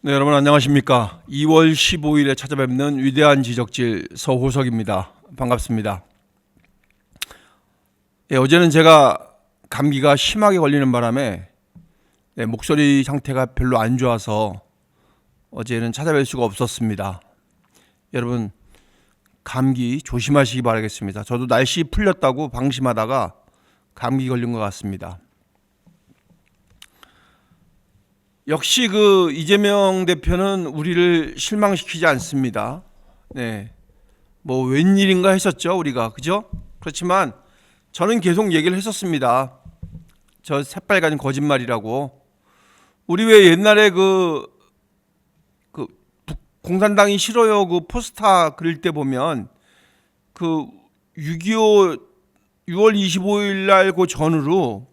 네, 여러분 안녕하십니까? 2월 15일에 찾아뵙는 위대한 지적질 서호석입니다. 반갑습니다. 어제는 제가 감기가 심하게 걸리는 바람에 목소리 상태가 별로 안 좋아서 어제는 찾아뵐 수가 없었습니다. 여러분 감기 조심하시기 바라겠습니다. 저도 날씨 풀렸다고 방심하다가 감기 걸린 것 같습니다. 역시 그 이재명 대표는 우리를 실망시키지 않습니다. 네. 뭐 웬일인가 했었죠, 우리가. 그죠? 그렇지만 저는 계속 얘기를 했었습니다. 저 새빨간 거짓말이라고. 우리 왜 옛날에 그 공산당이 싫어요 그 포스터 그릴 때 보면 그 6.25 6월 25일 날 그 전후로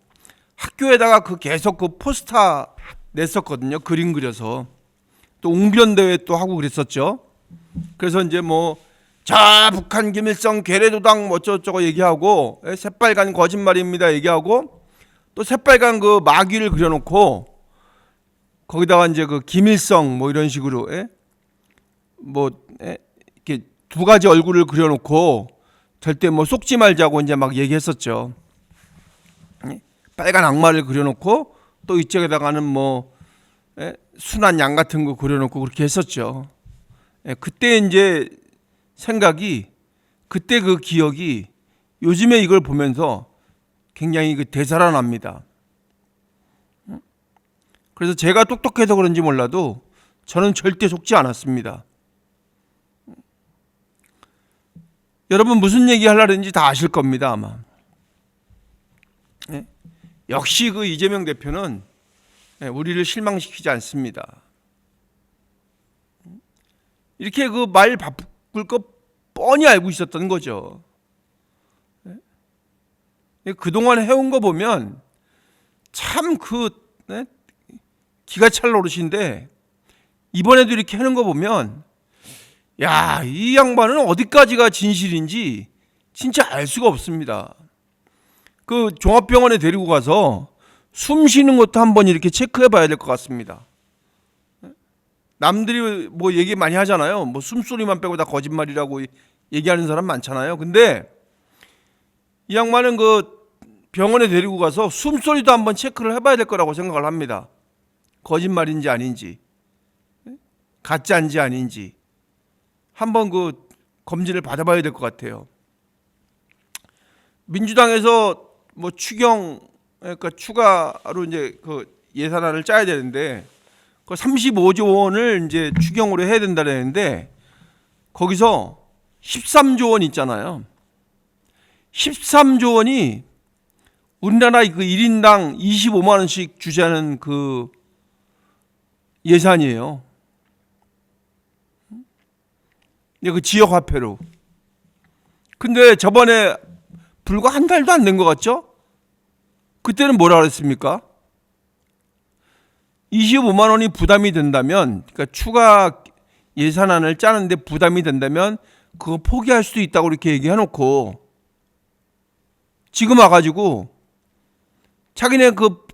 학교에다가 그 계속 그 포스터 냈었거든요. 그림 그려서. 또 웅변대회 또 하고 그랬었죠. 그래서 이제 뭐 자 북한 김일성 괴뢰도당 뭐 어쩌고저쩌고 얘기하고 새빨간 거짓말입니다 얘기하고 또 새빨간 그 마귀를 그려놓고 거기다가 이제 그 김일성 뭐 이런 식으로 이렇게 두 가지 얼굴을 그려놓고 절대 뭐 속지 말자고 이제 막 얘기했었죠. 빨간 악마를 그려놓고 또 이쪽에다가는 뭐 순한 양 같은 거 그려놓고 그렇게 했었죠. 그때 이제 생각이 그때 그 기억이 요즘에 이걸 보면서 굉장히 그 되살아납니다. 그래서 제가 똑똑해서 그런지 몰라도 저는 절대 속지 않았습니다. 여러분 무슨 얘기 하려는지 다 아실 겁니다 아마. 역시 그 이재명 대표는 우리를 실망시키지 않습니다. 이렇게 그 말 바꿀 거 뻔히 알고 있었던 거죠. 그동안 해온 거 보면 참 기가 찰 노릇인데 이번에도 이렇게 하는 거 보면 야, 이 양반은 어디까지가 진실인지 진짜 알 수가 없습니다. 그 종합병원에 데리고 가서 숨 쉬는 것도 한번 이렇게 체크해 봐야 될 것 같습니다. 남들이 뭐 얘기 많이 하잖아요. 뭐 숨소리만 빼고 다 거짓말이라고 얘기하는 사람 많잖아요. 근데 이 양반은 그 병원에 데리고 가서 숨소리도 한번 체크를 해봐야 될 거라고 생각을 합니다. 거짓말인지 아닌지, 가짜인지 아닌지 한번 그 검진을 받아봐야 될 것 같아요. 민주당에서 뭐 그러니까 추가로 이제 그 예산안을 짜야 되는데 그 35조 원을 이제 추경으로 해야 된다는데 거기서 13조 원 있잖아요. 13조 원이 우리나라 그 1인당 25만 원씩 주자는 그 예산이에요. 그 지역 화폐로. 근데 저번에 불과 한 달도 안 된 것 같죠? 그때는 뭐라 그랬습니까? 25만 원이 부담이 된다면, 그러니까 추가 예산안을 짜는데 부담이 된다면 그거 포기할 수도 있다고 이렇게 얘기해놓고 지금 와가지고 자기네 그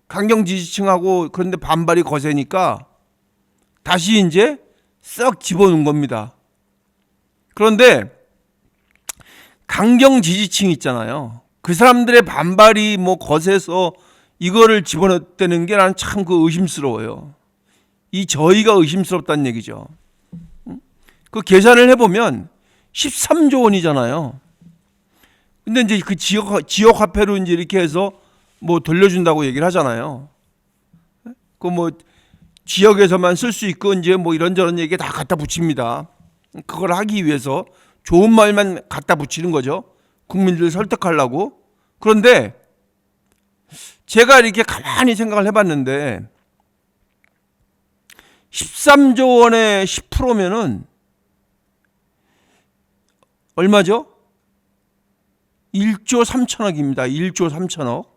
강경 지지층하고 그런데 반발이 거세니까 다시 이제 썩 집어넣은 겁니다. 그런데 강경 지지층 있잖아요. 그 사람들의 반발이 뭐 거세서 이거를 집어넣었다는 게 나는 참 그 의심스러워요. 이 저희가 의심스럽다는 얘기죠. 그 계산을 해보면 13조 원이잖아요. 근데 이제 그 지역 화폐로 이제 이렇게 해서 뭐 돌려준다고 얘기를 하잖아요. 그 뭐 지역에서만 쓸 수 있고 이제 뭐 이런저런 얘기 다 갖다 붙입니다. 그걸 하기 위해서 좋은 말만 갖다 붙이는 거죠. 국민들을 설득하려고. 그런데 제가 이렇게 가만히 생각을 해봤는데 13조 원의 10%면은 얼마죠? 1조 3천억입니다. 1조 3천억.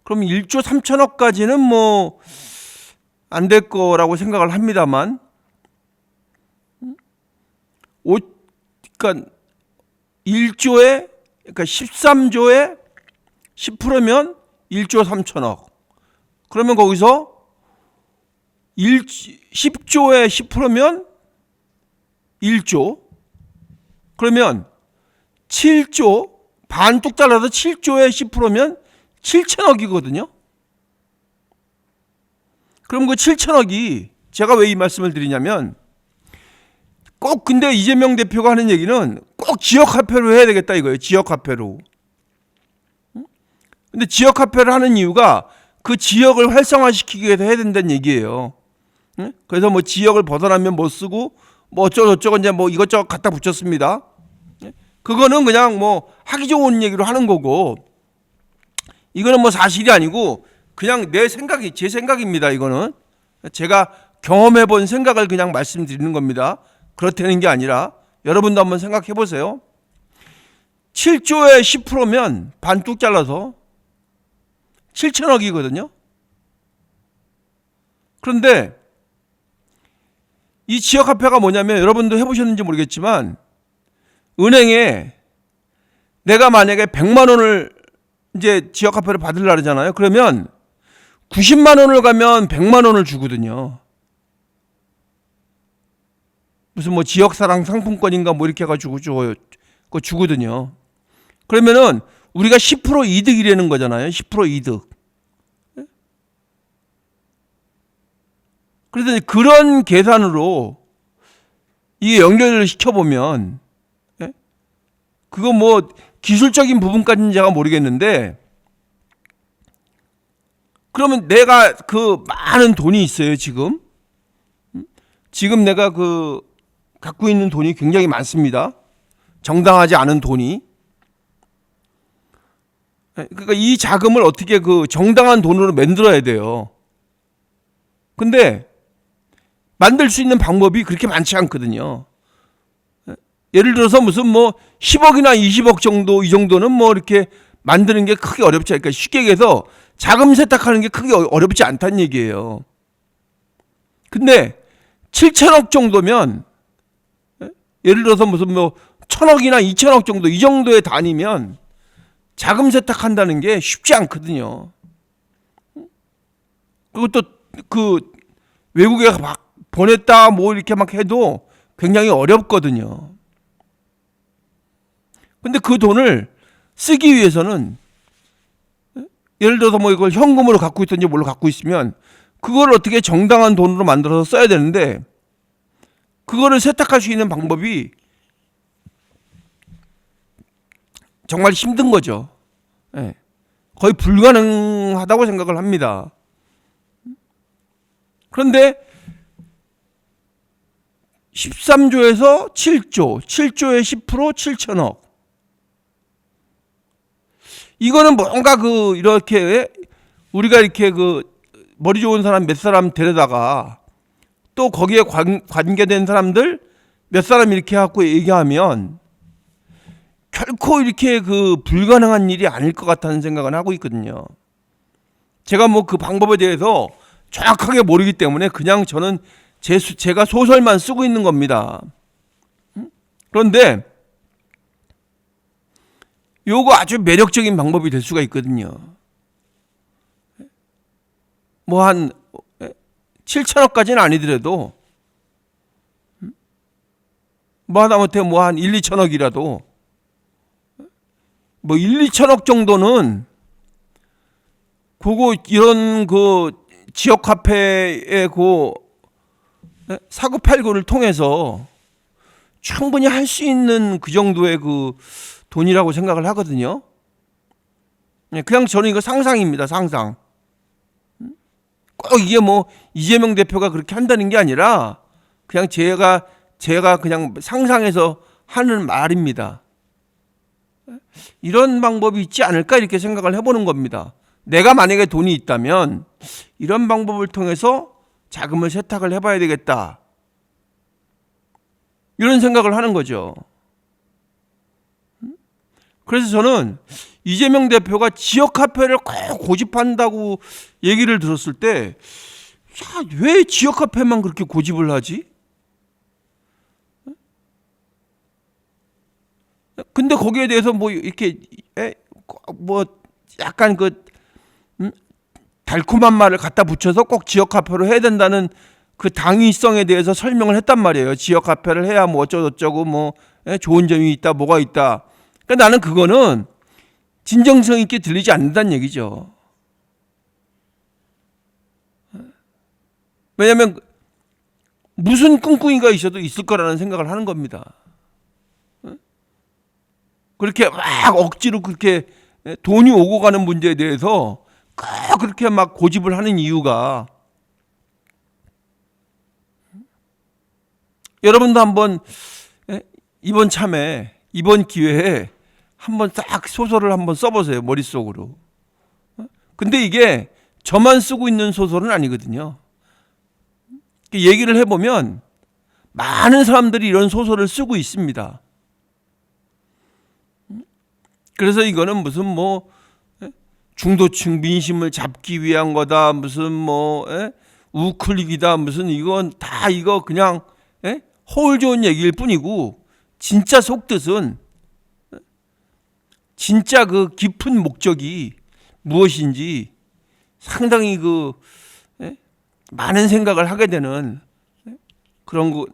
그럼 1조 3천억까지는 뭐 안 될 거라고 생각을 합니다만 그러니까 1조에 그러니까 13조에 10%면 1조 3천억. 그러면 거기서 10조에 10%면 1조. 그러면 7조, 반 뚝 잘라서 7조에 10%면 7천억이거든요. 그럼 그 7천억이 제가 왜 이 말씀을 드리냐면 꼭 근데 이재명 대표가 하는 얘기는 꼭 지역화폐로 해야 되겠다 이거예요. 지역화폐로. 근데 지역화폐를 하는 이유가 그 지역을 활성화시키기 위해서 해야 된다는 얘기예요. 그래서 뭐 지역을 벗어나면 못 쓰고 뭐 어쩌고저쩌고 이제 뭐 이것저것 갖다 붙였습니다. 그거는 그냥 뭐 하기 좋은 얘기로 하는 거고 이거는 뭐 사실이 아니고 그냥 제 생각입니다. 이거는 제가 경험해 본 생각을 그냥 말씀드리는 겁니다. 그렇다는 게 아니라 여러분도 한번 생각해 보세요. 7조에 10%면 반 뚝 잘라서 7천억이거든요. 그런데 이 지역화폐가 뭐냐면 여러분도 해보셨는지 모르겠지만 은행에 내가 만약에 100만 원을 이제 지역화폐를 받으려고 하잖아요. 그러면 90만 원을 가면 100만 원을 주거든요. 무슨 뭐 지역사랑 상품권인가 뭐 이렇게 해가지고 그거 주거든요. 그러면은 우리가 10% 이득이라는 거잖아요. 10% 이득. 그래서 그런 계산으로 이게 연결을 시켜보면 그거 뭐 기술적인 부분까지는 제가 모르겠는데 그러면 내가 그 많은 돈이 있어요. 지금 내가 그 갖고 있는 돈이 굉장히 많습니다. 정당하지 않은 돈이. 그러니까 이 자금을 어떻게 그 정당한 돈으로 만들어야 돼요. 근데 만들 수 있는 방법이 그렇게 많지 않거든요. 예를 들어서 무슨 뭐 10억이나 20억 정도 이 정도는 뭐 이렇게 만드는 게 크게 어렵지 않으니까 쉽게 얘기해서 자금 세탁하는 게 크게 어렵지 않다는 얘기예요. 근데 7천억 정도면 예를 들어서 무슨 뭐 1,000억이나 2천억 정도 이 정도의 단위면 자금 세탁한다는 게 쉽지 않거든요. 그리고 또 그 외국에 막 보냈다 뭐 이렇게 막 해도 굉장히 어렵거든요. 근데 그 돈을 쓰기 위해서는 예를 들어서 뭐 이걸 현금으로 갖고 있든지 뭘로 갖고 있으면 그걸 어떻게 정당한 돈으로 만들어서 써야 되는데 그거를 세탁할 수 있는 방법이 정말 힘든 거죠. 거의 불가능하다고 생각을 합니다. 그런데 13조에서 7조, 7조의 10% 7천억. 이거는 뭔가 그 이렇게 우리가 이렇게 그 머리 좋은 사람 몇 사람 데려다가 또 거기에 관계된 사람들 몇 사람 이렇게 갖고 얘기하면 결코 이렇게 그 불가능한 일이 아닐 것 같다는 생각은 하고 있거든요. 제가 뭐 그 방법에 대해서 정확하게 모르기 때문에 그냥 저는 제가 소설만 쓰고 있는 겁니다. 그런데 요거 아주 매력적인 방법이 될 수가 있거든요. 뭐 한 7천억까지는 아니더라도 뭐 하다못해 뭐 한 1, 2천억이라도 뭐 1, 2천억 정도는 그거 이런 그 지역 화폐의 그 사고 팔고를 통해서 충분히 할 수 있는 그 정도의 그 돈이라고 생각을 하거든요. 그냥 저는 이거 상상입니다. 상상. 꼭 이게 뭐 이재명 대표가 그렇게 한다는 게 아니라 그냥 제가 그냥 상상해서 하는 말입니다. 이런 방법이 있지 않을까 이렇게 생각을 해보는 겁니다. 내가 만약에 돈이 있다면 이런 방법을 통해서 자금을 세탁을 해봐야 되겠다. 이런 생각을 하는 거죠. 그래서 저는 이재명 대표가 지역화폐를 꼭 고집한다고 얘기를 들었을 때, 왜 지역화폐만 그렇게 고집을 하지? 근데 거기에 대해서 뭐 이렇게 뭐 약간 그 달콤한 말을 갖다 붙여서 꼭 지역 화폐로 해야 된다는 그 당위성에 대해서 설명을 했단 말이에요. 지역 화폐를 해야 뭐 어쩌고저쩌고 뭐 좋은 점이 있다 뭐가 있다. 그러니까 나는 그거는 진정성 있게 들리지 않는다는 얘기죠. 왜냐하면 무슨 꿍꿍이가 있어도 있을 거라는 생각을 하는 겁니다. 그렇게 막 억지로 그렇게 돈이 오고 가는 문제에 대해서 그렇게 막 고집을 하는 이유가, 여러분도 한번 이번 참에 이번 기회에 한번 딱 소설을 한번 써보세요. 머릿속으로. 근데 이게 저만 쓰고 있는 소설은 아니거든요. 얘기를 해보면 많은 사람들이 이런 소설을 쓰고 있습니다. 그래서 이거는 무슨 뭐 중도층 민심을 잡기 위한 거다, 무슨 뭐 우클릭이다, 무슨 이건 다 이거 그냥 허울 좋은 얘기일 뿐이고, 진짜 속뜻은 진짜 그 깊은 목적이 무엇인지 상당히 그 많은 생각을 하게 되는 그런 거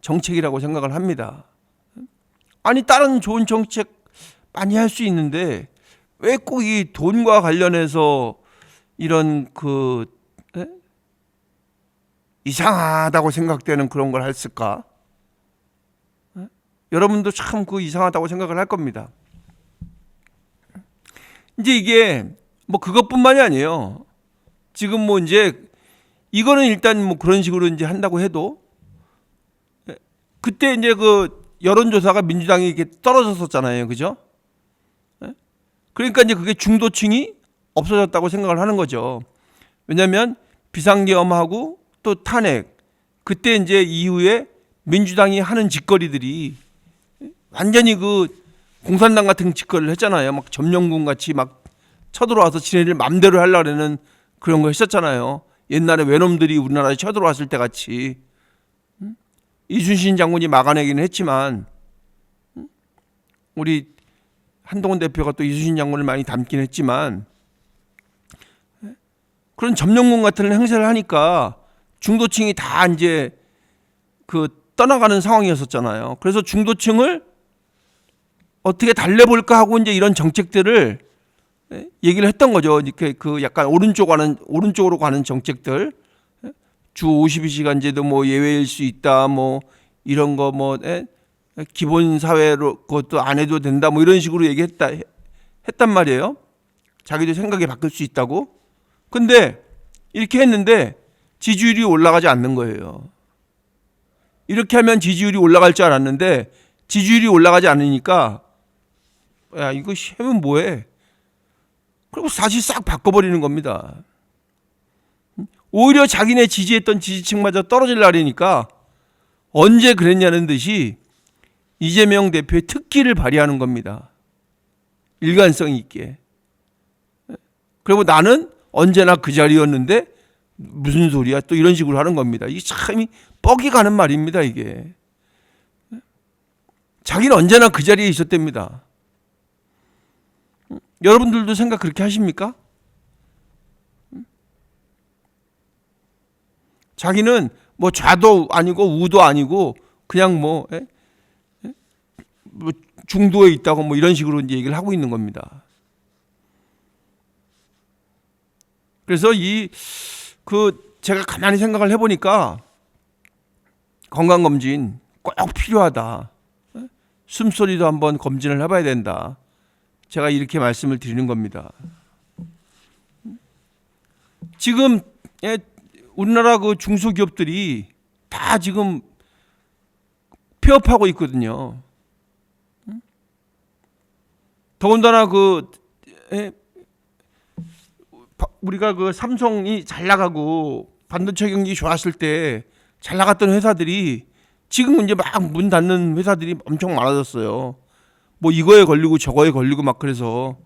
정책이라고 생각을 합니다. 아니 다른 좋은 정책 많이 할 수 있는데 왜 꼭 이 돈과 관련해서 이런 그 이상하다고 생각되는 그런 걸 했을까? 여러분도 참 그 이상하다고 생각을 할 겁니다. 이제 이게 뭐 그것뿐만이 아니에요. 지금 뭐 이제 이거는 일단 뭐 그런 식으로 이제 한다고 해도, 그때 이제 그 여론조사가 민주당이 이렇게 떨어졌었잖아요. 그죠? 그러니까 이제 그게 중도층이 없어졌다고 생각을 하는 거죠. 왜냐하면 비상계엄하고 또 탄핵, 그때 이제 이후에 민주당이 하는 짓거리들이 완전히 그 공산당 같은 짓거리를 했잖아요. 막 점령군 같이 막 쳐들어와서 지네들 맘대로 하려는 그런 거 했었잖아요. 옛날에 외놈들이 우리나라에 쳐들어왔을 때 같이. 이순신 장군이 막아내기는 했지만 우리 한동훈 대표가 또 이순신 장군을 많이 닮긴 했지만, 그런 점령군 같은 행세를 하니까 중도층이 다 이제 그 떠나가는 상황이었었잖아요. 그래서 중도층을 어떻게 달래볼까 하고 이제 이런 정책들을 얘기를 했던 거죠. 이렇게 그 약간 오른쪽으로 가는 정책들, 주 52시간제도 뭐 예외일 수 있다, 뭐 이런 거 뭐 기본 사회로 그것도 안 해도 된다, 뭐 이런 식으로 했단 말이에요. 자기도 생각이 바뀔 수 있다고. 근데 이렇게 했는데 지지율이 올라가지 않는 거예요. 이렇게 하면 지지율이 올라갈 줄 알았는데 지지율이 올라가지 않으니까, 야 이거 하면 뭐해? 그리고 다시 싹 바꿔버리는 겁니다. 오히려 자기네 지지했던 지지층마저 떨어지려니까 언제 그랬냐는 듯이 이재명 대표의 특기를 발휘하는 겁니다. 일관성 있게. 그리고 나는 언제나 그 자리였는데 무슨 소리야? 또 이런 식으로 하는 겁니다. 이게 참 뻑이 가는 말입니다. 이게. 자기는 언제나 그 자리에 있었답니다. 여러분들도 생각 그렇게 하십니까? 자기는 뭐 좌도 아니고 우도 아니고 그냥 뭐 중도에 있다고 뭐 이런 식으로 이제 얘기를 하고 있는 겁니다. 그래서 제가 가만히 생각을 해보니까 건강검진 꼭 필요하다. 숨소리도 한번 검진을 해봐야 된다. 제가 이렇게 말씀을 드리는 겁니다. 지금 우리나라 그 중소기업들이 다 지금 폐업하고 있거든요. 더군다나 우리가 그 삼성이 잘 나가고 반도체 경기 좋았을 때 잘 나갔던 회사들이 지금 이제 막 문 닫는 회사들이 엄청 많아졌어요. 뭐 이거에 걸리고 저거에 걸리고 막, 그래서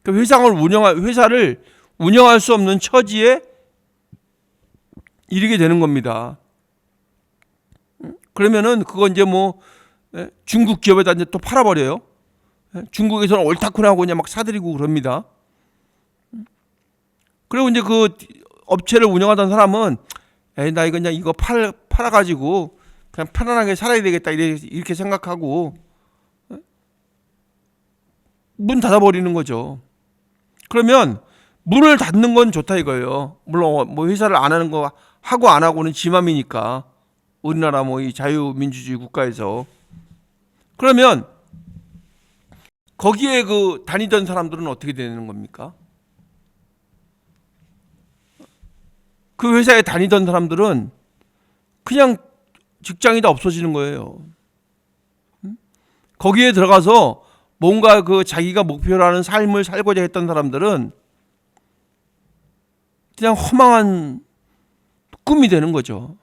그 회사를 운영할 수 없는 처지에 이르게 되는 겁니다. 그러면은 그거 이제 뭐 중국 기업에다 이제 또 팔아버려요. 중국에서는 옳다쿠나 하고 그냥 막 사들이고 그럽니다. 그리고 이제 그 업체를 운영하던 사람은 에이, 나 이거 그냥 이거 팔아가지고 그냥 편안하게 살아야 되겠다 이렇게 생각하고 문 닫아버리는 거죠. 그러면 문을 닫는 건 좋다 이거예요. 물론 뭐 회사를 안 하는 거 하고 안 하고는 지 맘이니까. 우리나라 뭐 이 자유민주주의 국가에서. 그러면 거기에 그 다니던 사람들은 어떻게 되는 겁니까? 그 회사에 다니던 사람들은 그냥 직장이 다 없어지는 거예요. 거기에 들어가서 뭔가 그 자기가 목표로 하는 삶을 살고자 했던 사람들은 그냥 허망한 꿈이 되는 거죠.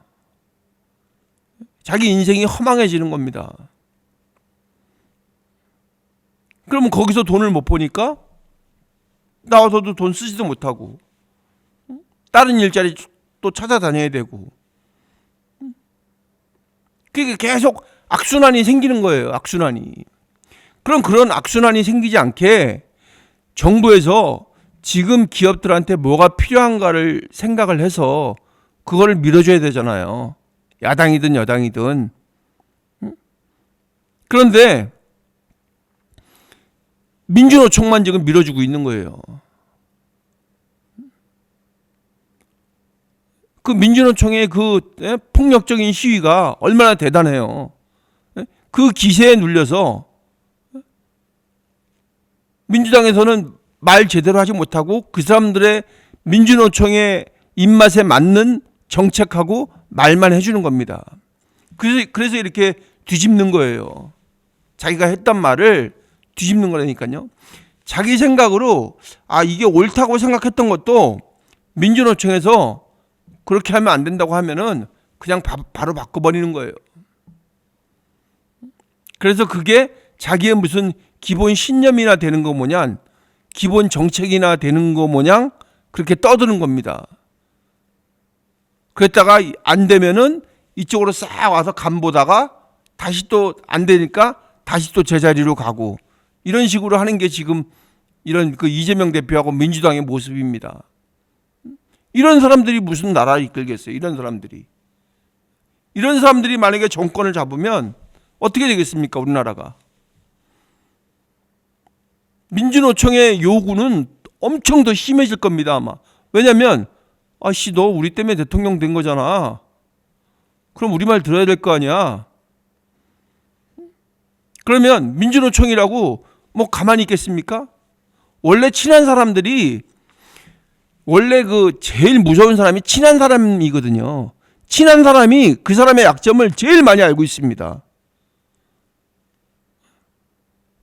자기 인생이 허망해지는 겁니다. 그러면 거기서 돈을 못 버니까 나와서도 돈 쓰지도 못하고 다른 일자리 또 찾아다녀야 되고 그게 계속 악순환이 생기는 거예요. 악순환이. 그럼 그런 악순환이 생기지 않게 정부에서 지금 기업들한테 뭐가 필요한가를 생각을 해서 그거를 밀어줘야 되잖아요. 야당이든 여당이든. 그런데 민주노총만 지금 밀어주고 있는 거예요. 그 민주노총의 그 폭력적인 시위가 얼마나 대단해요. 그 기세에 눌려서 민주당에서는 말 제대로 하지 못하고 그 사람들의 민주노총의 입맛에 맞는 정책하고 말만 해주는 겁니다. 그래서 이렇게 뒤집는 거예요. 자기가 했던 말을 뒤집는 거라니까요. 자기 생각으로 이게 옳다고 생각했던 것도 민주노총에서 그렇게 하면 안 된다고 하면은 그냥 바로 바꿔버리는 거예요. 그래서 그게 자기의 무슨 기본 신념이나 되는 거 모양, 기본 정책이나 되는 거 모양 그렇게 떠드는 겁니다. 그랬다가 안 되면은 이쪽으로 싹 와서 간 보다가 다시 또 안 되니까 다시 또 제자리로 가고 이런 식으로 하는 게 지금 이런 그 이재명 대표하고 민주당의 모습입니다. 이런 사람들이 무슨 나라 이끌겠어요? 이런 사람들이 만약에 정권을 잡으면 어떻게 되겠습니까? 우리나라가. 민주노총의 요구는 엄청 더 심해질 겁니다, 아마. 왜냐면 너 우리 때문에 대통령 된 거잖아. 그럼 우리 말 들어야 될 거 아니야. 그러면 민주노총이라고 뭐 가만히 있겠습니까? 원래 친한 사람들이 원래 그 제일 무서운 사람이 친한 사람이거든요. 친한 사람이 그 사람의 약점을 제일 많이 알고 있습니다.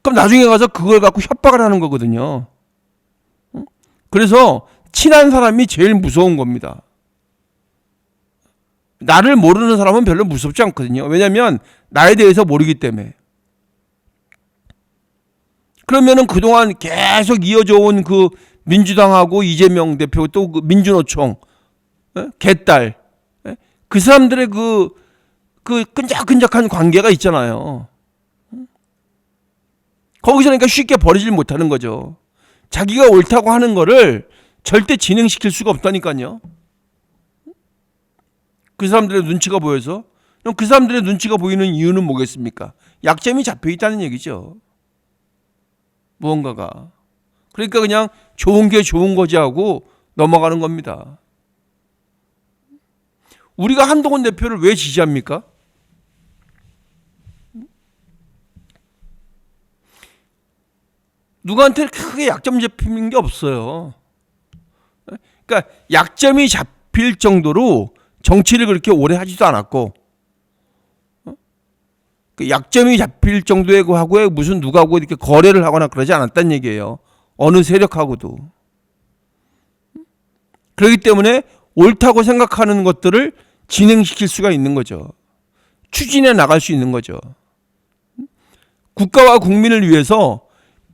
그럼 나중에 가서 그걸 갖고 협박을 하는 거거든요. 그래서 친한 사람이 제일 무서운 겁니다. 나를 모르는 사람은 별로 무섭지 않거든요. 왜냐하면 나에 대해서 모르기 때문에. 그러면은 그동안 계속 이어져 온 그 민주당하고 이재명 대표 또 그 민주노총, 개딸, 그 사람들의 그 끈적끈적한 관계가 있잖아요. 거기서 그러니까 쉽게 버리질 못하는 거죠. 자기가 옳다고 하는 거를 절대 진행시킬 수가 없다니까요. 그 사람들의 눈치가 보여서. 그럼 그 사람들의 눈치가 보이는 이유는 뭐겠습니까? 약점이 잡혀 있다는 얘기죠. 무언가가. 그러니까 그냥 좋은 게 좋은 거지 하고 넘어가는 겁니다. 우리가 한동훈 대표를 왜 지지합니까? 누구한테 크게 약점 잡히는 게 없어요. 그러니까 약점이 잡힐 정도로 정치를 그렇게 오래 하지도 않았고, 그 약점이 잡힐 정도의 하고에 무슨 누가하고 이렇게 거래를 하거나 그러지 않았다는 얘기예요. 어느 세력하고도. 그렇기 때문에 옳다고 생각하는 것들을 진행시킬 수가 있는 거죠. 추진해 나갈 수 있는 거죠. 국가와 국민을 위해서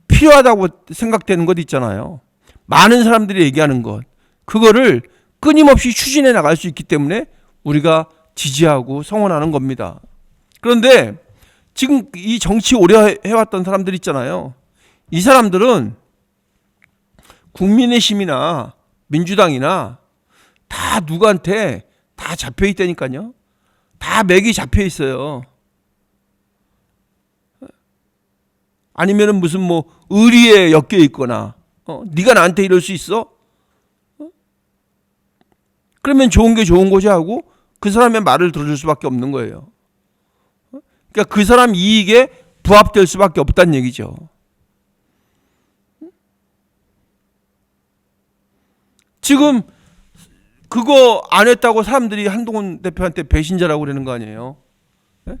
필요하다고 생각되는 것 있잖아요. 많은 사람들이 얘기하는 것. 그거를 끊임없이 추진해 나갈 수 있기 때문에 우리가 지지하고 성원하는 겁니다. 그런데 지금 이 정치 오래 해왔던 사람들 있잖아요. 이 사람들은 국민의힘이나 민주당이나 다 누구한테 다 잡혀 있다니까요. 다 맥이 잡혀 있어요. 아니면은 무슨 뭐 의리에 엮여 있거나, 네가 나한테 이럴 수 있어? 그러면 좋은 게 좋은 거지 하고 그 사람의 말을 들어줄 수밖에 없는 거예요. 그러니까 그 사람 이익에 부합될 수밖에 없다는 얘기죠. 지금 그거 안 했다고 사람들이 한동훈 대표한테 배신자라고 그러는 거 아니에요? 네?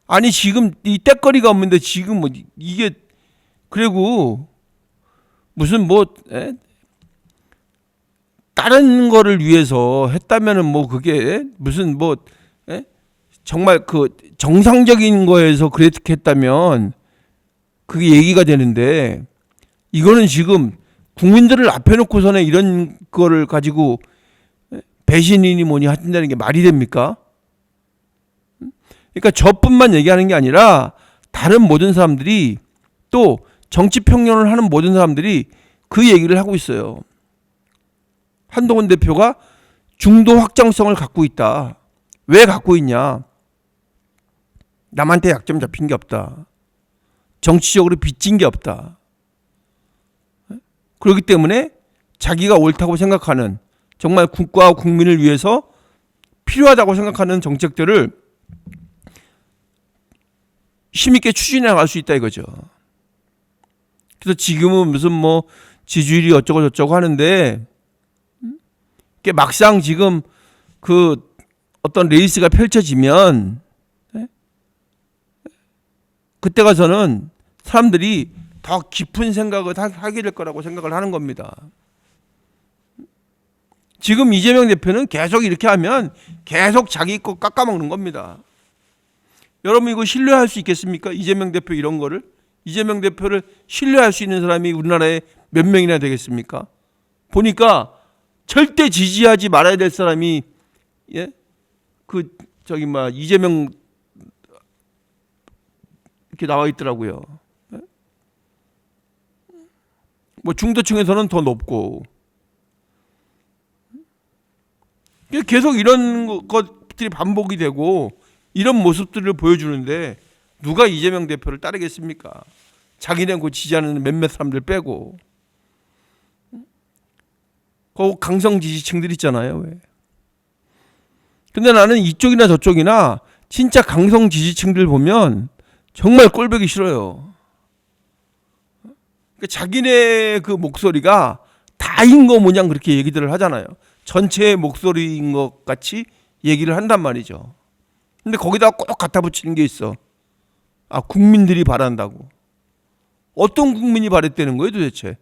아니 지금 이 때거리가 없는데 지금 뭐 이게 그리고 무슨 뭐 다른 거를 위해서 했다면은 뭐 그게 무슨 뭐 정말 그 정상적인 거에서 그렇게 했다면 그게 얘기가 되는데 이거는 지금 국민들을 앞에 놓고서는 이런 거를 가지고 배신이니 뭐니 하신다는 게 말이 됩니까? 그러니까 저뿐만 얘기하는 게 아니라 다른 모든 사람들이 또 정치 평론을 하는 모든 사람들이 그 얘기를 하고 있어요. 한동훈 대표가 중도 확장성을 갖고 있다. 왜 갖고 있냐? 남한테 약점 잡힌 게 없다. 정치적으로 빚진 게 없다. 그렇기 때문에 자기가 옳다고 생각하는 정말 국가와 국민을 위해서 필요하다고 생각하는 정책들을 힘있게 추진해 나갈 수 있다 이거죠. 그래서 지금은 무슨 뭐 지지율이 어쩌고 저쩌고 하는데 막상 지금 그 어떤 레이스가 펼쳐지면 그때 가서는 사람들이 더 깊은 생각을 하게 될 거라고 생각을 하는 겁니다. 지금 이재명 대표는 계속 이렇게 하면 계속 자기 거 깎아먹는 겁니다. 여러분 이거 신뢰할 수 있겠습니까? 이재명 대표 이런 거를? 이재명 대표를 신뢰할 수 있는 사람이 우리나라에 몇 명이나 되겠습니까? 보니까 절대 지지하지 말아야 될 사람이 이재명 이렇게 나와 있더라고요. 뭐 중도층에서는 더 높고 계속 이런 것들이 반복이 되고 이런 모습들을 보여주는데 누가 이재명 대표를 따르겠습니까? 자기네 그 지지하는 몇몇 사람들 빼고 그 강성 지지층들 있잖아요. 왜? 근데 나는 이쪽이나 저쪽이나 진짜 강성 지지층들 보면 정말 꼴보기 싫어요. 그러니까 자기네 그 목소리가 다인 거 모양 그렇게 얘기들을 하잖아요. 전체의 목소리인 것 같이 얘기를 한단 말이죠. 근데 거기다 꼭 갖다 붙이는 게 있어. 아, 국민들이 바란다고. 어떤 국민이 바랬다는 거예요, 도대체?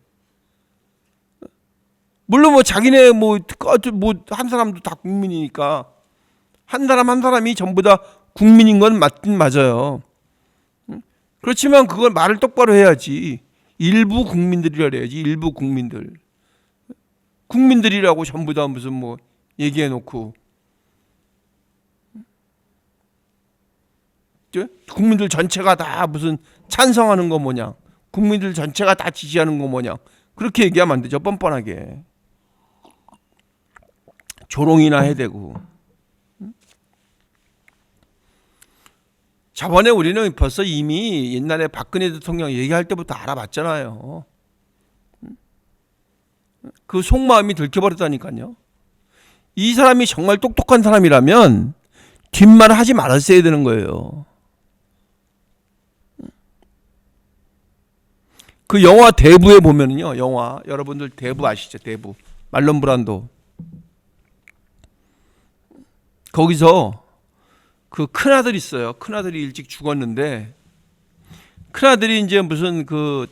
물론 뭐 자기네 한 사람도 다 국민이니까 한 사람 한 사람이 전부 다 국민인 건 맞긴 맞아요. 그렇지만 그걸 말을 똑바로 해야지. 일부 국민들이라 해야지. 일부 국민들. 국민들이라고 전부 다 무슨 뭐 얘기해 놓고 국민들 전체가 다 무슨 찬성하는 거 뭐냐, 국민들 전체가 다 지지하는 거 뭐냐, 그렇게 얘기하면 안 되죠. 뻔뻔하게 조롱이나 해대고. 저번에 우리는 벌써 이미 옛날에 박근혜 대통령 얘기할 때부터 알아봤잖아요. 그 속마음이 들켜버렸다니까요. 이 사람이 정말 똑똑한 사람이라면 뒷말을 하지 말았어야 되는 거예요. 그 영화 대부에 보면은요, 영화 여러분들 대부 아시죠? 대부 말론 브란도. 거기서 그 큰아들 있어요. 큰아들이 일찍 죽었는데 큰아들이 이제 무슨 그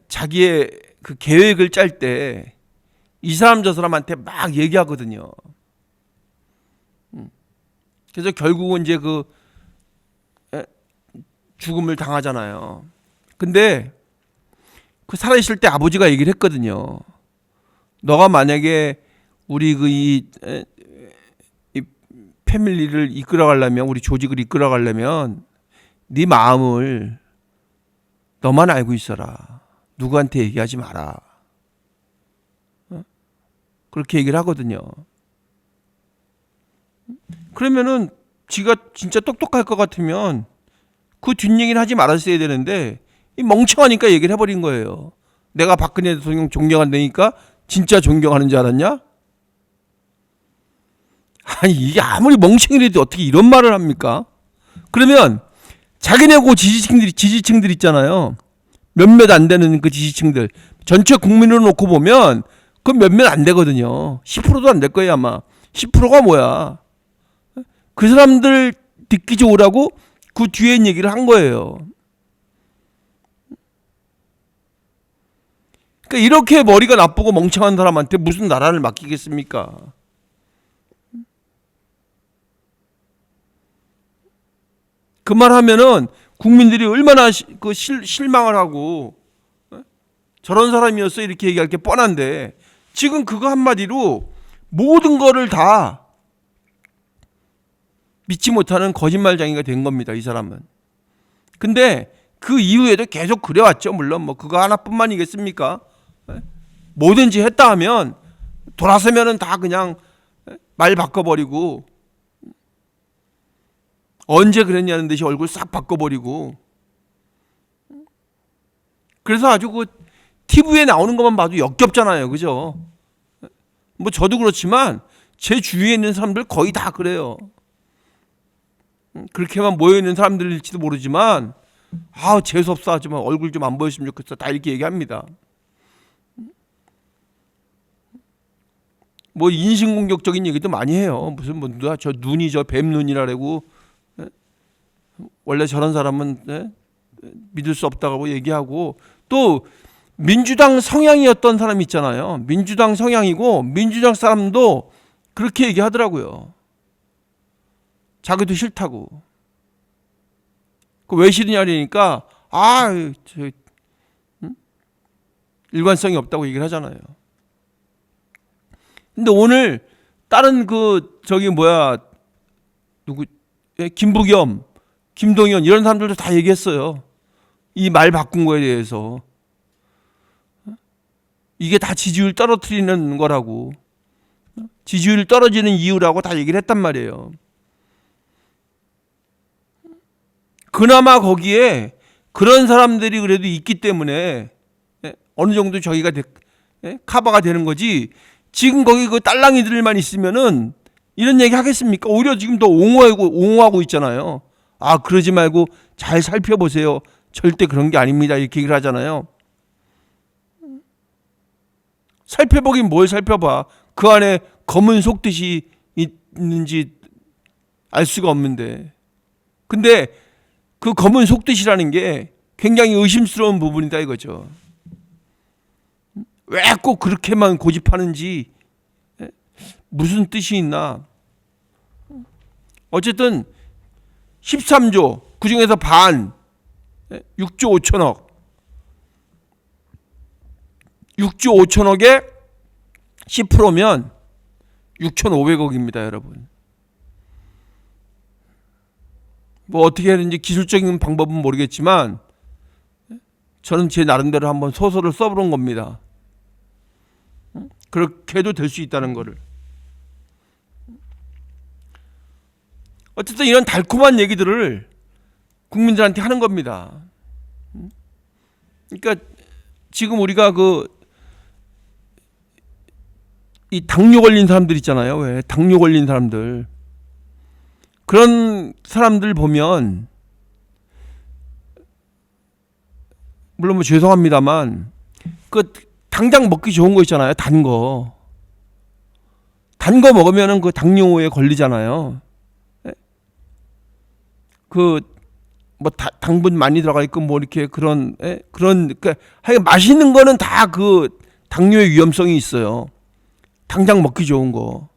자기의 그 계획을 짤 때 이 사람 저 사람한테 막 얘기하거든요. 그래서 결국은 이제 그 죽음을 당하잖아요. 근데 그 살아있을 때 아버지가 얘기를 했거든요. 너가 만약에 우리 그 이 패밀리를 이끌어가려면, 우리 조직을 이끌어가려면 네 마음을 너만 알고 있어라. 누구한테 얘기하지 마라. 그렇게 얘기를 하거든요. 그러면은 지가 진짜 똑똑할 것 같으면 그 뒷얘기는 하지 말았어야 되는데 이 멍청하니까 얘기를 해버린 거예요. 내가 박근혜 대통령 존경한다니까 진짜 존경하는 줄 알았냐? 아니 이게 아무리 멍청이라도 어떻게 이런 말을 합니까? 그러면 자기네 그 지지층들 있잖아요. 몇몇 안 되는 그 지지층들 전체 국민으로 놓고 보면 그 몇몇 안 되거든요. 10%도 안 될 거예요 아마. 10%가 뭐야? 그 사람들 듣기 좋으라고 그 뒤에 얘기를 한 거예요. 그러니까 이렇게 머리가 나쁘고 멍청한 사람한테 무슨 나라를 맡기겠습니까? 그 말 하면은 국민들이 얼마나 실망을 하고 저런 사람이었어 이렇게 얘기할 게 뻔한데 지금 그거 한마디로 모든 거를 다 믿지 못하는 거짓말쟁이가 된 겁니다. 이 사람은. 근데 그 이후에도 계속 그래왔죠. 물론 뭐 그거 하나뿐만이겠습니까? 뭐든지 했다 하면 돌아서면은 다 그냥 말 바꿔버리고 언제 그랬냐는 듯이 얼굴 싹 바꿔버리고 그래서 아주 그 TV에 나오는 것만 봐도 역겹잖아요. 그죠? 뭐 저도 그렇지만 제 주위에 있는 사람들 거의 다 그래요. 그렇게만 모여있는 사람들일지도 모르지만 재수없어 하지만 얼굴 좀 안 보였으면 좋겠어. 다 이렇게 얘기합니다. 뭐 인신공격적인 얘기도 많이 해요. 무슨 뭐 누가 저 눈이 저 뱀눈이라고 원래 저런 사람은 믿을 수 없다고 얘기하고 또 민주당 성향이었던 사람 있잖아요. 민주당 성향이고 민주당 사람도 그렇게 얘기하더라고요. 자기도 싫다고. 왜 싫으냐니까 일관성이 없다고 얘기를 하잖아요. 근데 오늘 다른 김부겸, 김동연 이런 사람들도 다 얘기했어요. 이 말 바꾼 거에 대해서. 이게 다 지지율 떨어뜨리는 거라고. 지지율 떨어지는 이유라고 다 얘기를 했단 말이에요. 그나마 거기에 그런 사람들이 그래도 있기 때문에 어느 정도 저기가 커버가 되는 거지. 지금 거기 그 딸랑이들만 있으면은 이런 얘기 하겠습니까? 오히려 지금 더 옹호하고 있잖아요. 그러지 말고 잘 살펴보세요. 절대 그런 게 아닙니다. 이렇게 얘기를 하잖아요. 살펴보긴 뭘 살펴봐. 그 안에 검은 속뜻이 있는지 알 수가 없는데. 근데 그 검은 속뜻이라는 게 굉장히 의심스러운 부분이다 이거죠. 왜 꼭 그렇게만 고집하는지 무슨 뜻이 있나. 어쨌든 13조 그중에서 반 6조 5천억 6조 5천억에 10%면 6,500억입니다 여러분. 뭐 어떻게 하는지 기술적인 방법은 모르겠지만 저는 제 나름대로 한번 소설을 써보는 겁니다. 그렇게 해도 될 수 있다는 거를. 어쨌든 이런 달콤한 얘기들을 국민들한테 하는 겁니다. 그러니까 지금 우리가 이 당뇨 걸린 사람들 있잖아요. 왜 당뇨 걸린 사람들 그런 사람들 보면 물론 뭐 죄송합니다만 당장 먹기 좋은 거 있잖아요. 단 거 먹으면은 그 당뇨에 걸리잖아요. 뭐 당분 많이 들어가 있고 뭐 이렇게 그러니까 맛있는 거는 다 그 당뇨의 위험성이 있어요. 당장 먹기 좋은 거.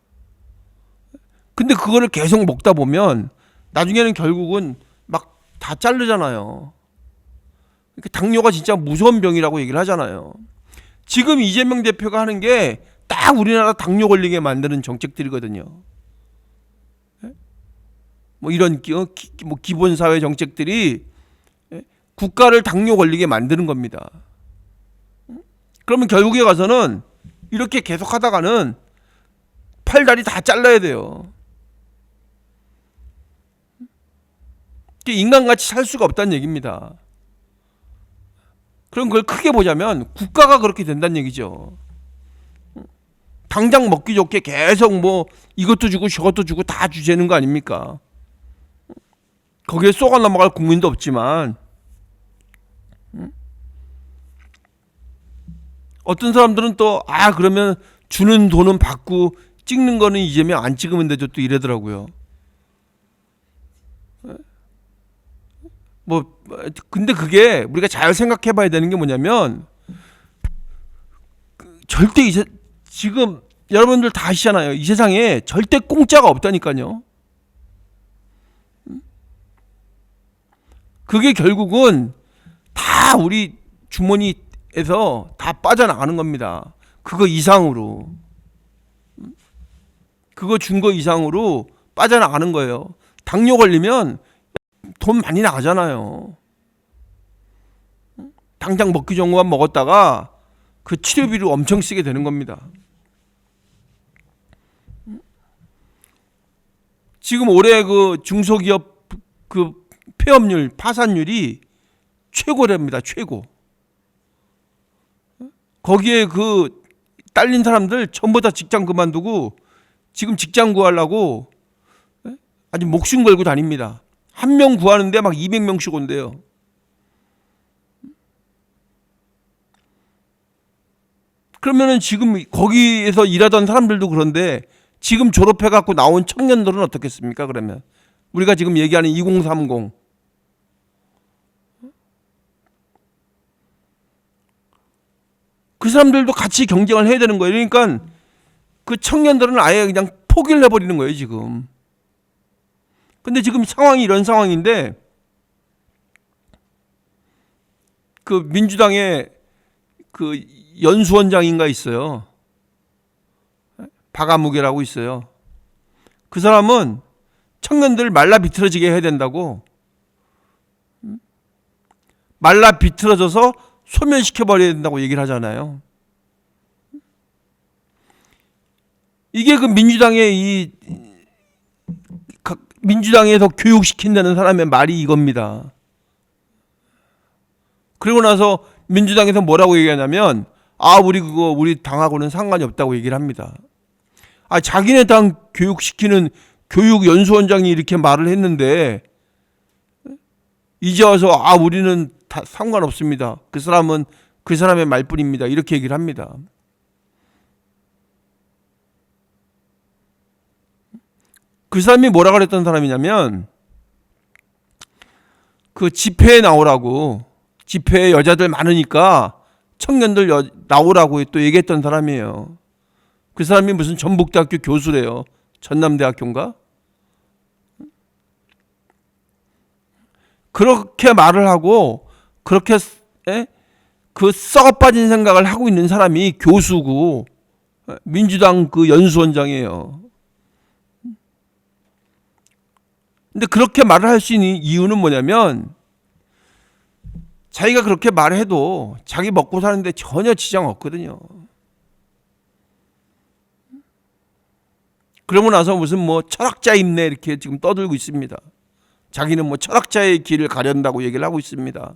근데 그거를 계속 먹다 보면 나중에는 결국은 막 다 자르잖아요. 그러니까 당뇨가 진짜 무서운 병이라고 얘기를 하잖아요. 지금 이재명 대표가 하는 게 딱 우리나라 당뇨 걸리게 만드는 정책들이거든요. 뭐 이런 기본사회 정책들이 국가를 당뇨 걸리게 만드는 겁니다. 그러면 결국에 가서는 이렇게 계속 하다가는 팔다리 다 잘라야 돼요. 인간같이 살 수가 없다는 얘기입니다. 그럼 그걸 크게 보자면 국가가 그렇게 된다는 얘기죠. 당장 먹기 좋게 계속 뭐 이것도 주고 저것도 주고 다 주재는 거 아닙니까? 거기에 쏘가 넘어갈 국민도 없지만 어떤 사람들은 또 그러면 주는 돈은 받고 찍는 거는 이재명 안 찍으면 되죠 또 이러더라고요. 근데 그게 우리가 잘 생각해 봐야 되는 게 뭐냐면 절대 지금 여러분들 다 아시잖아요. 이 세상에 절대 공짜가 없다니까요. 그게 결국은 다 우리 주머니에서 다 빠져나가는 겁니다. 그거 이상으로. 그거 준 거 이상으로 빠져나가는 거예요. 당뇨 걸리면 돈 많이 나가잖아요. 당장 먹기 좋은 것만 먹었다가 그 치료비를 엄청 쓰게 되는 겁니다. 지금 올해 그 중소기업 그 폐업률, 파산율이 최고랍니다. 최고. 거기에 그 딸린 사람들 전부 다 직장 그만두고 지금 직장 구하려고 아주 목숨 걸고 다닙니다. 한 명 구하는데 막 200명씩 온대요. 그러면은 지금 거기에서 일하던 사람들도 그런데 지금 졸업해갖고 나온 청년들은 어떻겠습니까? 그러면 우리가 지금 얘기하는 2030 그 사람들도 같이 경쟁을 해야 되는 거예요. 그러니까 그 청년들은 아예 그냥 포기를 해버리는 거예요 지금. 근데 지금 상황이 이런 상황인데 그 민주당의 그 연수원장인가 있어요. 박아무개라고 있어요. 그 사람은 청년들 말라 비틀어지게 해야 된다고, 말라 비틀어져서 소멸시켜버려야 된다고 얘기를 하잖아요. 이게 그 민주당의 민주당에서 교육시킨다는 사람의 말이 이겁니다. 그리고 나서 민주당에서 뭐라고 얘기하냐면 우리 당하고는 상관이 없다고 얘기를 합니다. 자기네 당 교육시키는 교육연수원장이 이렇게 말을 했는데 이제 와서 우리는 다 상관없습니다. 그 사람은 그 사람의 말뿐입니다. 이렇게 얘기를 합니다. 그 사람이 뭐라 그랬던 사람이냐면 그 집회에 나오라고, 집회에 여자들 많으니까 청년들 나오라고 또 얘기했던 사람이에요. 그 사람이 무슨 전북대학교 교수래요. 전남대학교인가? 그렇게 말을 하고 그렇게 그 썩어빠진 생각을 하고 있는 사람이 교수고 민주당 그 연수원장이에요. 근데 그렇게 말을 할 수 있는 이유는 뭐냐면 자기가 그렇게 말해도 자기 먹고 사는데 전혀 지장 없거든요. 그러고 나서 무슨 뭐 철학자입네 이렇게 지금 떠들고 있습니다. 자기는 뭐 철학자의 길을 가련다고 얘기를 하고 있습니다.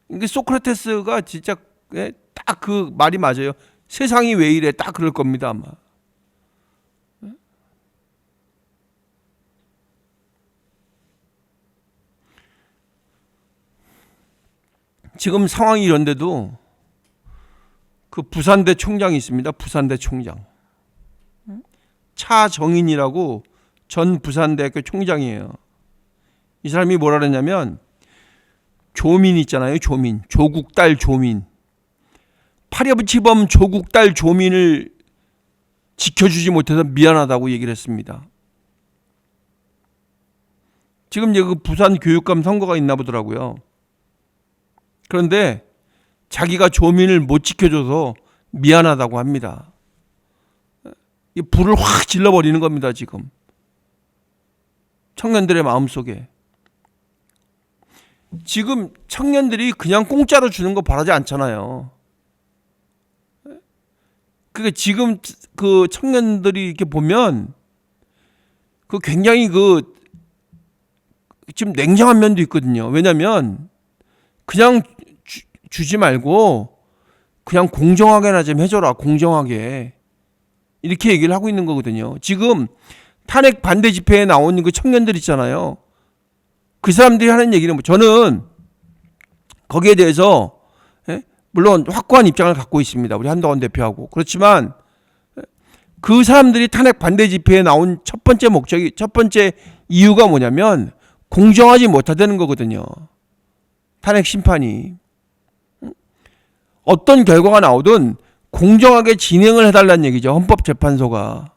이게 소크라테스가 진짜 딱 그 말이 맞아요. 세상이 왜 이래 딱 그럴 겁니다 아마. 지금 상황이 이런데도 그 부산대 총장이 있습니다. 부산대 총장. 차정인이라고 전 부산대학교 총장이에요. 이 사람이 뭐라 그랬냐면 조민 있잖아요. 조민. 조국 딸 조민. 파렴치범 조국 딸 조민을 지켜주지 못해서 미안하다고 얘기를 했습니다. 지금 그 부산 교육감 선거가 있나 보더라고요. 그런데 자기가 조민을 못 지켜줘서 미안하다고 합니다. 이 불을 확 질러버리는 겁니다. 지금 청년들의 마음속에. 지금 청년들이 그냥 공짜로 주는 거 바라지 않잖아요. 그러니까 지금 그 청년들이 이렇게 보면 그 굉장히 그 좀 냉정한 면도 있거든요. 왜냐하면 그냥 주지 말고 그냥 공정하게나 좀 해줘라. 공정하게. 이렇게 얘기를 하고 있는 거거든요. 지금 탄핵 반대 집회에 나온 그 청년들 있잖아요. 그 사람들이 하는 얘기는 뭐 저는 거기에 대해서 물론 확고한 입장을 갖고 있습니다. 우리 한동훈 대표하고. 그렇지만 그 사람들이 탄핵 반대 집회에 나온 첫 번째 이유가 뭐냐면 공정하지 못하다는 거거든요. 탄핵 심판이. 어떤 결과가 나오든 공정하게 진행을 해달라는 얘기죠. 헌법재판소가.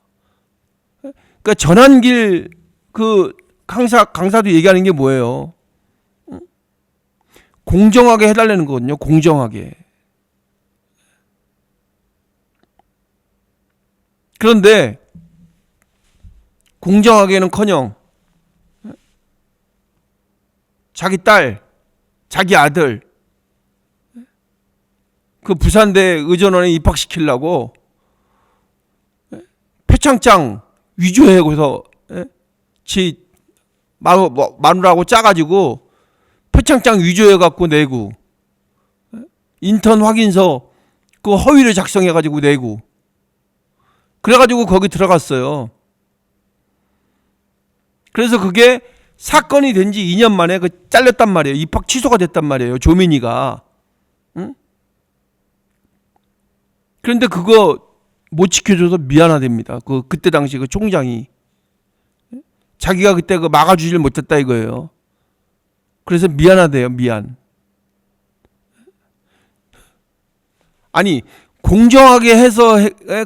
그러니까 전한길 그 강사도 얘기하는 게 뭐예요? 공정하게 해달라는 거거든요. 공정하게. 그런데 공정하게는커녕 자기 딸, 자기 아들 그 부산대 의전원에 입학시키려고 표창장 위조해서 지 마누라하고 짜가지고 표창장 위조해갖고 내고 인턴 확인서 그 허위를 작성해가지고 내고 그래가지고 거기 들어갔어요. 그래서 그게 사건이 된 지 2년 만에 그 잘렸단 말이에요. 입학 취소가 됐단 말이에요. 조민이가. 응? 그런데 그거 못 지켜줘서 미안하답니다. 그때 당시 그 총장이. 자기가 그때 그 막아주질 못했다 이거예요. 그래서 미안하대요. 미안. 아니 공정하게 해서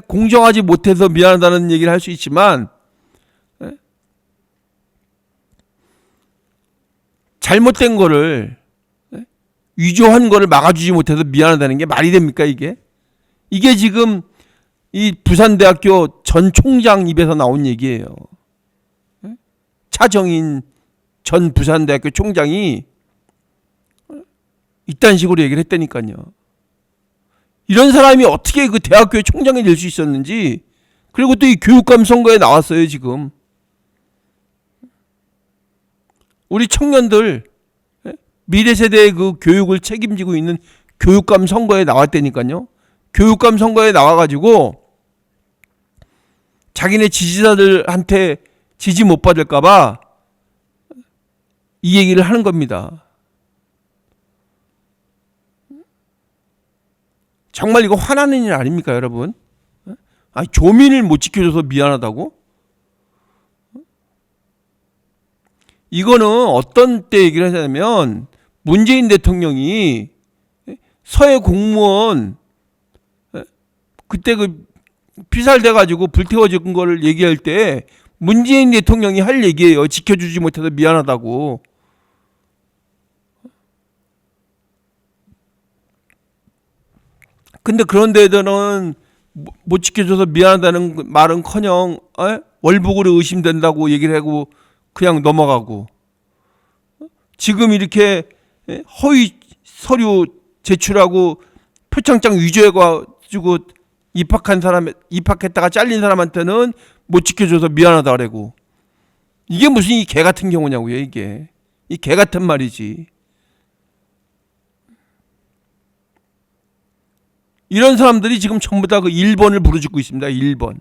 공정하지 못해서 미안하다는 얘기를 할 수 있지만 잘못된 거를 위조한 거를 막아주지 못해서 미안하다는 게 말이 됩니까 이게? 이게 지금 이 부산대학교 전 총장 입에서 나온 얘기예요. 차정인 전 부산대학교 총장이 이딴 식으로 얘기를 했다니까요. 이런 사람이 어떻게 그 대학교의 총장이 될 수 있었는지. 그리고 또 이 교육감 선거에 나왔어요 지금. 우리 청년들 미래 세대의 그 교육을 책임지고 있는 교육감 선거에 나왔다니까요. 교육감 선거에 나와가지고 자기네 지지자들한테 지지 못 받을까봐 이 얘기를 하는 겁니다. 정말 이거 화나는 일 아닙니까 여러분? 아니 조민을 못 지켜줘서 미안하다고? 이거는 어떤 때 얘기를 하냐면 문재인 대통령이 서해 공무원 그때 그 피살돼가지고 불태워진 거를 얘기할 때 문재인 대통령이 할 얘기예요. 지켜주지 못해서 미안하다고. 근데 그런 데에는 못 지켜줘서 미안하다는 말은커녕 월북으로 의심된다고 얘기를 하고 그냥 넘어가고 지금 이렇게 허위 서류 제출하고 표창장 위조해가지고 입학했다가 잘린 사람한테는 못 지켜줘서 미안하다 그러고 이게 무슨 이 개 같은 경우냐고요 이게. 이 개 같은 말이지. 이런 사람들이 지금 전부 다 그 1번을 부르짖고 있습니다. 1번.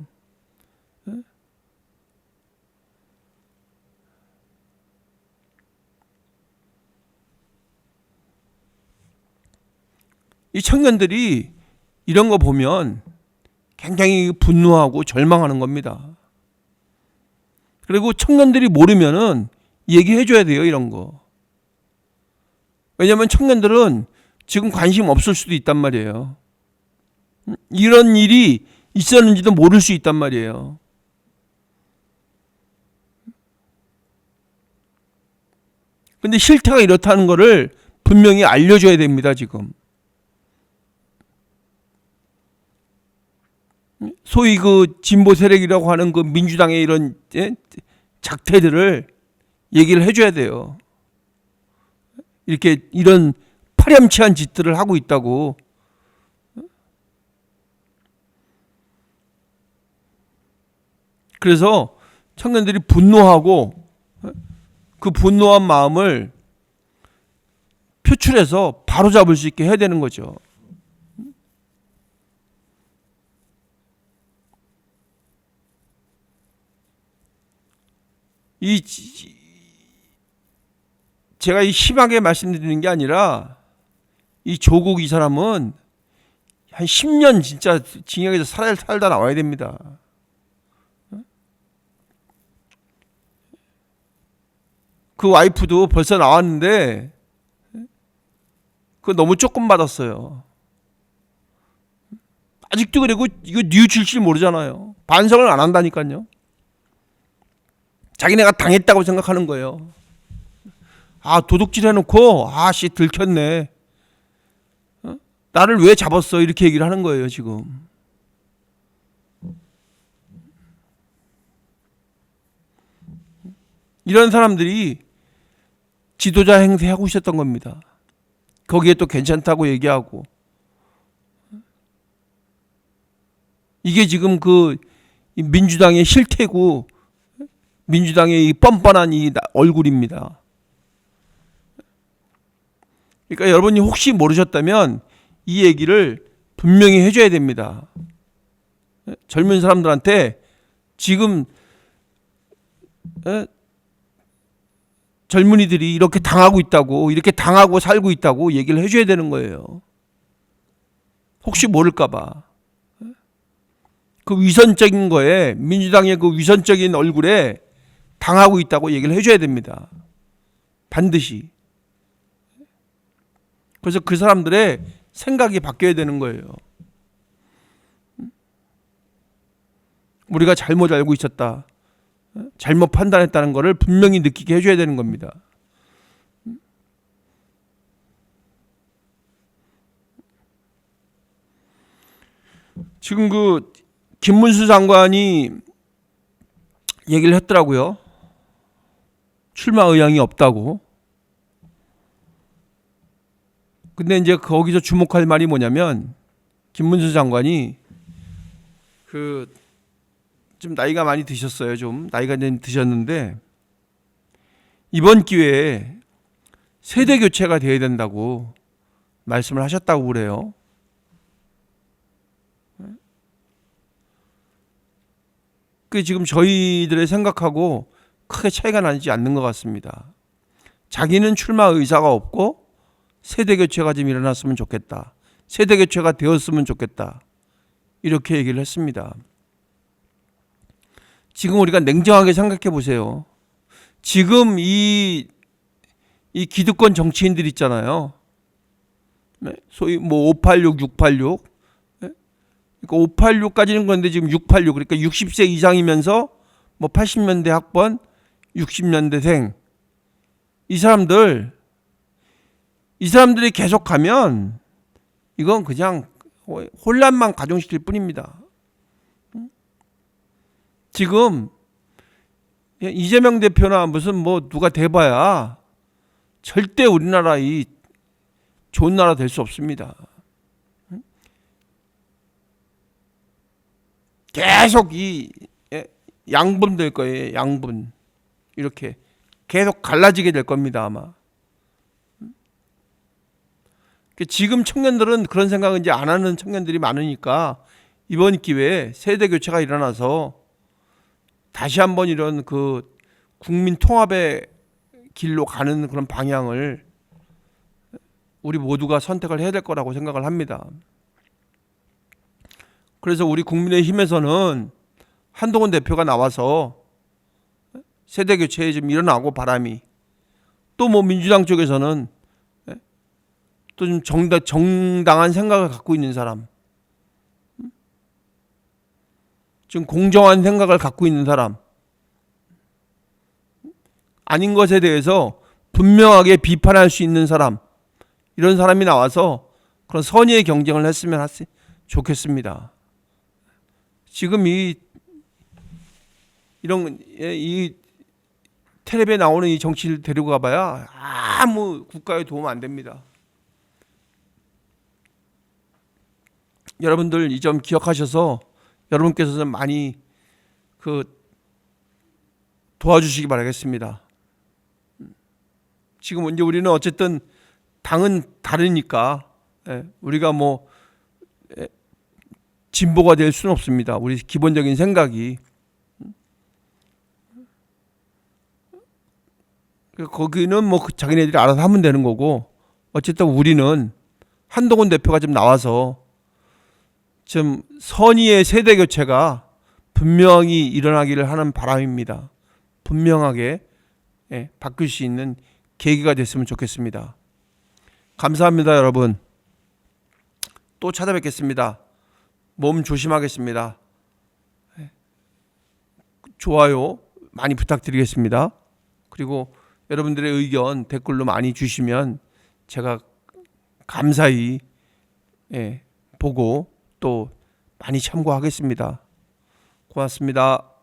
이 청년들이 이런 거 보면 굉장히 분노하고 절망하는 겁니다. 그리고 청년들이 모르면은 얘기해 줘야 돼요, 이런 거. 왜냐면 청년들은 지금 관심 없을 수도 있단 말이에요. 이런 일이 있었는지도 모를 수 있단 말이에요. 근데 실태가 이렇다는 거를 분명히 알려줘야 됩니다, 지금. 소위 그 진보 세력이라고 하는 그 민주당의 이런 작태들을 얘기를 해줘야 돼요. 이렇게 이런 파렴치한 짓들을 하고 있다고. 그래서 청년들이 분노하고 그 분노한 마음을 표출해서 바로잡을 수 있게 해야 되는 거죠. 제가 심하게 말씀드리는 게 아니라 이 조국 이 사람은 한 10년 진짜 징역에서 살다 나와야 됩니다. 그 와이프도 벌써 나왔는데 그거 너무 조금 받았어요. 아직도 그리고 이거 뉘우칠지 모르잖아요. 반성을 안 한다니까요. 자기네가 당했다고 생각하는 거예요. 아, 도둑질 해놓고 아씨 들켰네. 나를 왜 잡았어? 이렇게 얘기를 하는 거예요 지금. 이런 사람들이 지도자 행세하고 있었던 겁니다. 거기에 또 괜찮다고 얘기하고. 이게 지금 그 민주당의 실태고 민주당의 이 뻔뻔한 이 얼굴입니다. 그러니까 여러분이 혹시 모르셨다면 이 얘기를 분명히 해줘야 됩니다. 젊은 사람들한테 지금 젊은이들이 이렇게 당하고 있다고, 이렇게 당하고 살고 있다고 얘기를 해줘야 되는 거예요. 혹시 모를까봐. 그 위선적인 거에, 민주당의 그 위선적인 얼굴에 당하고 있다고 얘기를 해줘야 됩니다. 반드시. 그래서 그 사람들의 생각이 바뀌어야 되는 거예요. 우리가 잘못 알고 있었다. 잘못 판단했다는 것을 분명히 느끼게 해줘야 되는 겁니다. 지금 그 김문수 장관이 얘기를 했더라고요. 출마 의향이 없다고. 근데 이제 거기서 주목할 말이 뭐냐면 김문수 장관이 좀 나이가 많이 드셨어요. 좀 나이가 좀 드셨는데 이번 기회에 세대 교체가 돼야 된다고 말씀을 하셨다고 그래요. 그 지금 저희들의 생각하고 크게 차이가 나지 않는 것 같습니다. 자기는 출마 의사가 없고 세대 교체가 좀 일어났으면 좋겠다. 세대 교체가 되었으면 좋겠다. 이렇게 얘기를 했습니다. 지금 우리가 냉정하게 생각해 보세요. 지금 이 기득권 정치인들 있잖아요. 소위 뭐 586, 686. 그러니까 586까지는 그런데 지금 686. 그러니까 60세 이상이면서 뭐 80년대 학번, 60년대생. 이 사람들이 계속 가면 이건 그냥 혼란만 가중시킬 뿐입니다. 지금 이재명 대표나 무슨 뭐 누가 돼봐야 절대 우리나라 이 좋은 나라 될 수 없습니다. 계속 이 양분될 거예요. 양분. 이렇게 계속 갈라지게 될 겁니다. 아마. 지금 청년들은 그런 생각은 이제 안 하는 청년들이 많으니까 이번 기회에 세대 교체가 일어나서 다시 한번 이런 그 국민 통합의 길로 가는 그런 방향을 우리 모두가 선택을 해야 될 거라고 생각을 합니다. 그래서 우리 국민의힘에서는 한동훈 대표가 나와서 세대 교체에 좀 일어나고 바람이, 또 뭐 민주당 쪽에서는 또 좀 정당한 생각을 갖고 있는 사람, 좀 공정한 생각을 갖고 있는 사람, 아닌 것에 대해서 분명하게 비판할 수 있는 사람, 이런 사람이 나와서 그런 선의의 경쟁을 했으면 좋겠습니다. 지금 이 텔레비에 나오는 이 정치를 데리고 가봐야 아무 국가에 도움 안 됩니다. 여러분들 이 점 기억하셔서 여러분께서는 많이 도와주시기 바라겠습니다. 지금 이제 우리는 어쨌든 당은 다르니까 우리가 진보가 될 수는 없습니다. 우리 기본적인 생각이 거기는 자기네들이 알아서 하면 되는 거고, 어쨌든 우리는 한동훈 대표가 좀 나와서 좀 선의의 세대 교체가 분명히 일어나기를 하는 바람입니다. 분명하게 바뀔 수 있는 계기가 됐으면 좋겠습니다. 감사합니다, 여러분. 또 찾아뵙겠습니다. 몸 조심하겠습니다. 좋아요 많이 부탁드리겠습니다. 그리고 여러분들의 의견 댓글로 많이 주시면 제가 감사히 보고 또 많이 참고하겠습니다. 고맙습니다.